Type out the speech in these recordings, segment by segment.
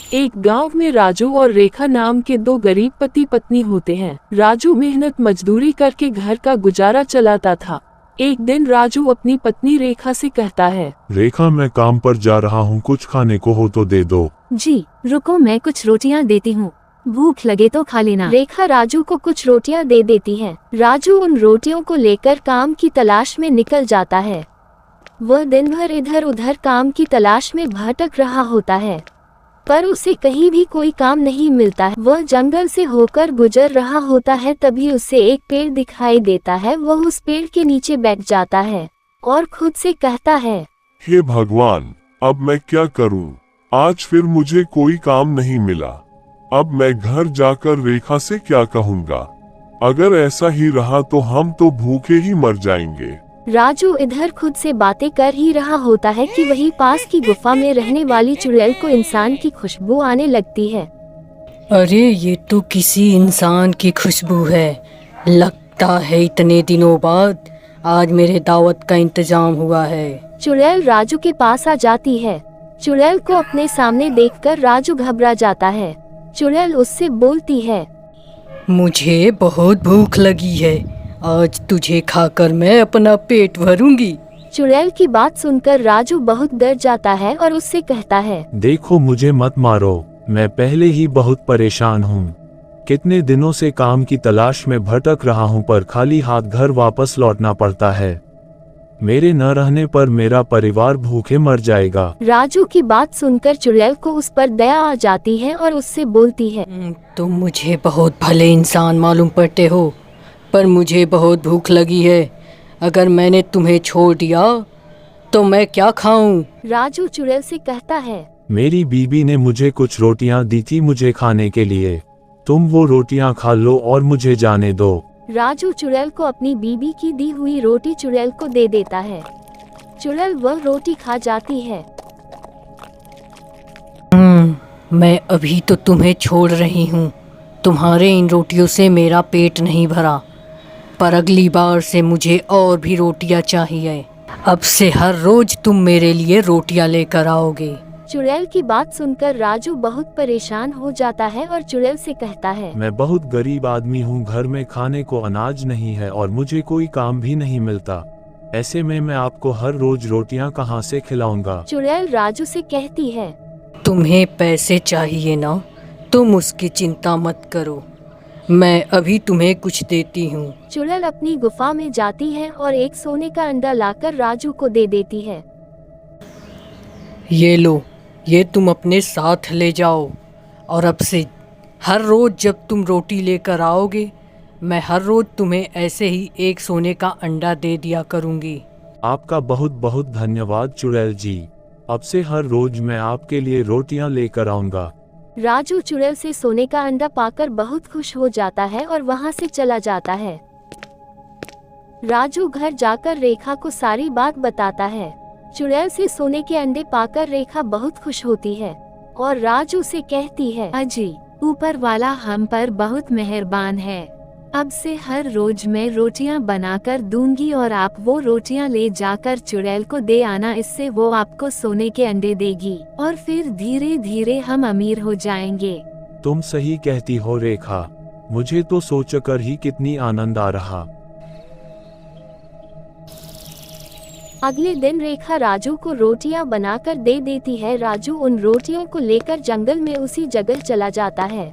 एक गांव में राजू और रेखा नाम के दो गरीब पति पत्नी होते हैं। राजू मेहनत मजदूरी करके घर का गुजारा चलाता था। एक दिन राजू अपनी पत्नी रेखा से कहता है, रेखा, मैं काम पर जा रहा हूँ, कुछ खाने को हो तो दे दो। जी रुको, मैं कुछ रोटियां देती हूँ, भूख लगे तो खा लेना। रेखा राजू को कुछ रोटियां दे देती है। राजू उन रोटियों को लेकर काम की तलाश में निकल जाता है। वह दिन भर इधर उधर काम की तलाश में भटक रहा होता है, पर उसे कहीं भी कोई काम नहीं मिलता है। वह जंगल से होकर गुजर रहा होता है, तभी उसे एक पेड़ दिखाई देता है। वह उस पेड़ के नीचे बैठ जाता है और खुद से कहता है, हे भगवान, अब मैं क्या करूं? आज फिर मुझे कोई काम नहीं मिला। अब मैं घर जाकर रेखा से क्या कहूँगा? अगर ऐसा ही रहा तो हम तो भूखे ही मर जाएंगे। राजू इधर खुद से बातें कर ही रहा होता है कि वहीं पास की गुफा में रहने वाली चुड़ैल को इंसान की खुशबू आने लगती है। अरे ये तो किसी इंसान की खुशबू है। लगता है इतने दिनों बाद आज मेरे दावत का इंतजाम हुआ है। चुड़ैल राजू के पास आ जाती है। चुड़ैल को अपने सामने देखकर राजू घबरा जाता है। चुड़ैल उससे बोलती है, मुझे बहुत भूख लगी है, आज तुझे खाकर मैं अपना पेट भरूंगी। चुड़ैल की बात सुनकर राजू बहुत डर जाता है और उससे कहता है, देखो, मुझे मत मारो, मैं पहले ही बहुत परेशान हूँ। कितने दिनों से काम की तलाश में भटक रहा हूँ, पर खाली हाथ घर वापस लौटना पड़ता है। मेरे न रहने पर मेरा परिवार भूखे मर जाएगा। राजू की बात सुनकर चुड़ैल को उस पर दया आ जाती है और उससे बोलती है, तुम मुझे बहुत भले इंसान मालूम पड़ते हो, पर मुझे बहुत भूख लगी है। अगर मैंने तुम्हें छोड़ दिया तो मैं क्या खाऊं? राजू चुड़ैल से कहता है, मेरी बीबी ने मुझे कुछ रोटियां दी थी मुझे खाने के लिए, तुम वो रोटियां खा लो और मुझे जाने दो। राजू चुड़ैल को अपनी बीबी की दी हुई रोटी चुड़ैल को दे देता है। चुड़ैल वह रोटी खा जाती है। मैं अभी तो तुम्हें छोड़ रही हूँ, तुम्हारे इन रोटियों से मेरा पेट नहीं भरा, पर अगली बार से मुझे और भी रोटियां चाहिए। अब से हर रोज तुम मेरे लिए रोटियां लेकर आओगे। चुड़ैल की बात सुनकर राजू बहुत परेशान हो जाता है और चुड़ैल से कहता है, मैं बहुत गरीब आदमी हूँ, घर में खाने को अनाज नहीं है और मुझे कोई काम भी नहीं मिलता। ऐसे में मैं आपको हर रोज रोटियां कहाँ से खिलाऊंगा? चुड़ैल राजू से कहती है, तुम्हें पैसे चाहिए ना, तुम उसकी चिंता मत करो, मैं अभी तुम्हें कुछ देती हूँ। चुड़ैल अपनी गुफा में जाती है और एक सोने का अंडा लाकर राजू को दे देती है। ये लो, ये तुम अपने साथ ले जाओ, और अब से हर रोज जब तुम रोटी लेकर आओगे, मैं हर रोज तुम्हें ऐसे ही एक सोने का अंडा दे दिया करूँगी। आपका बहुत बहुत धन्यवाद चुड़ैल जी, अब से हर रोज मैं आपके लिए रोटियां लेकर आऊंगा। राजू चुड़ैल से सोने का अंडा पाकर बहुत खुश हो जाता है और वहाँ से चला जाता है। राजू घर जाकर रेखा को सारी बात बताता है। चुड़ैल से सोने के अंडे पाकर रेखा बहुत खुश होती है और राजू से कहती है, अजी, ऊपर वाला हम पर बहुत मेहरबान है। अब से हर रोज मैं रोटियां बनाकर दूंगी और आप वो रोटियां ले जाकर चुड़ैल को दे आना, इससे वो आपको सोने के अंडे देगी और फिर धीरे धीरे हम अमीर हो जाएंगे। तुम सही कहती हो रेखा, मुझे तो सोचकर ही कितनी आनंद आ रहा। अगले दिन रेखा राजू को रोटियां बनाकर दे देती है। राजू उन रोटियों को लेकर जंगल में उसी जगह चला जाता है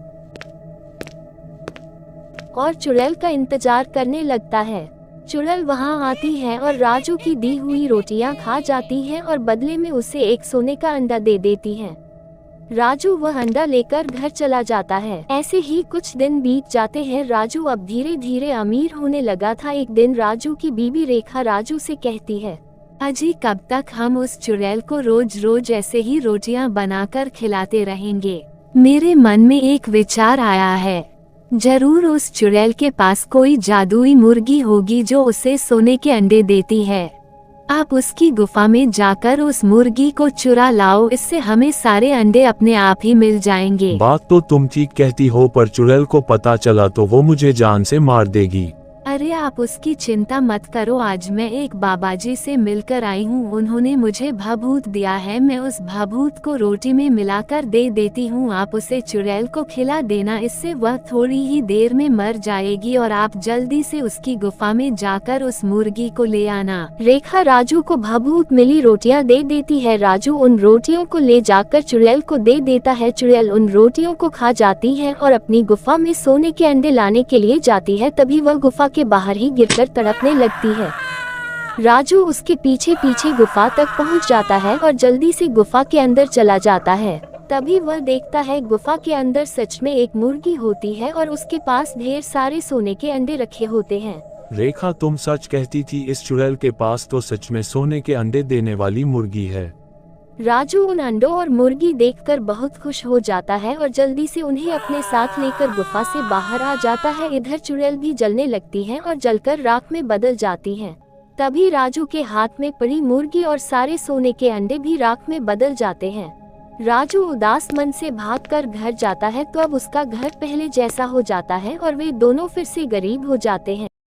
और चुड़ैल का इंतजार करने लगता है। चुड़ैल वहां आती है और राजू की दी हुई रोटियां खा जाती है और बदले में उसे एक सोने का अंडा दे देती है। राजू वह अंडा लेकर घर चला जाता है। ऐसे ही कुछ दिन बीत जाते हैं। राजू अब धीरे धीरे अमीर होने लगा था। एक दिन राजू की बीबी रेखा राजू से कहती है, अजी, कब तक हम उस चुड़ैल को रोज रोज ऐसे ही रोटियां बनाकर खिलाते रहेंगे? मेरे मन में एक विचार आया है, जरूर उस चुड़ैल के पास कोई जादुई मुर्गी होगी जो उसे सोने के अंडे देती है। आप उसकी गुफा में जाकर उस मुर्गी को चुरा लाओ, इससे हमें सारे अंडे अपने आप ही मिल जाएंगे। बात तो तुम ठीक कहती हो, पर चुड़ैल को पता चला तो वो मुझे जान से मार देगी। अरे आप उसकी चिंता मत करो, आज मैं एक बाबाजी से मिलकर आई हूँ, उन्होंने मुझे भाभूत दिया है, मैं उस भाभूत को रोटी में मिलाकर दे देती हूँ, आप उसे चुड़ैल को खिला देना, इससे वह थोड़ी ही देर में मर जाएगी और आप जल्दी से उसकी गुफा में जाकर उस मुर्गी को ले आना। रेखा राजू को भाभूत मिली रोटियां दे देती है। राजू उन रोटियों को ले जाकर चुड़ैल को दे देता है। चुड़ैल उन रोटियों को खा जाती है और अपनी गुफा में सोने के अंडे लाने के लिए जाती है। तभी वह गुफा के बाहर ही गिरकर तड़पने लगती है। राजू उसके पीछे पीछे गुफा तक पहुंच जाता है और जल्दी से गुफा के अंदर चला जाता है। तभी वह देखता है गुफा के अंदर सच में एक मुर्गी होती है और उसके पास ढेर सारे सोने के अंडे रखे होते हैं। रेखा, तुम सच कहती थी, इस चुड़ैल के पास तो सच में सोने के अंडे देने वाली मुर्गी है। राजू उन अंडों और मुर्गी देखकर बहुत खुश हो जाता है और जल्दी से उन्हें अपने साथ लेकर गुफा से बाहर आ जाता है। इधर चुड़ैल भी जलने लगती है और जलकर राख में बदल जाती है। तभी राजू के हाथ में पड़ी मुर्गी और सारे सोने के अंडे भी राख में बदल जाते हैं। राजू उदास मन से भागकर घर जाता है तो अब उसका घर पहले जैसा हो जाता है और वे दोनों फिर से गरीब हो जाते हैं।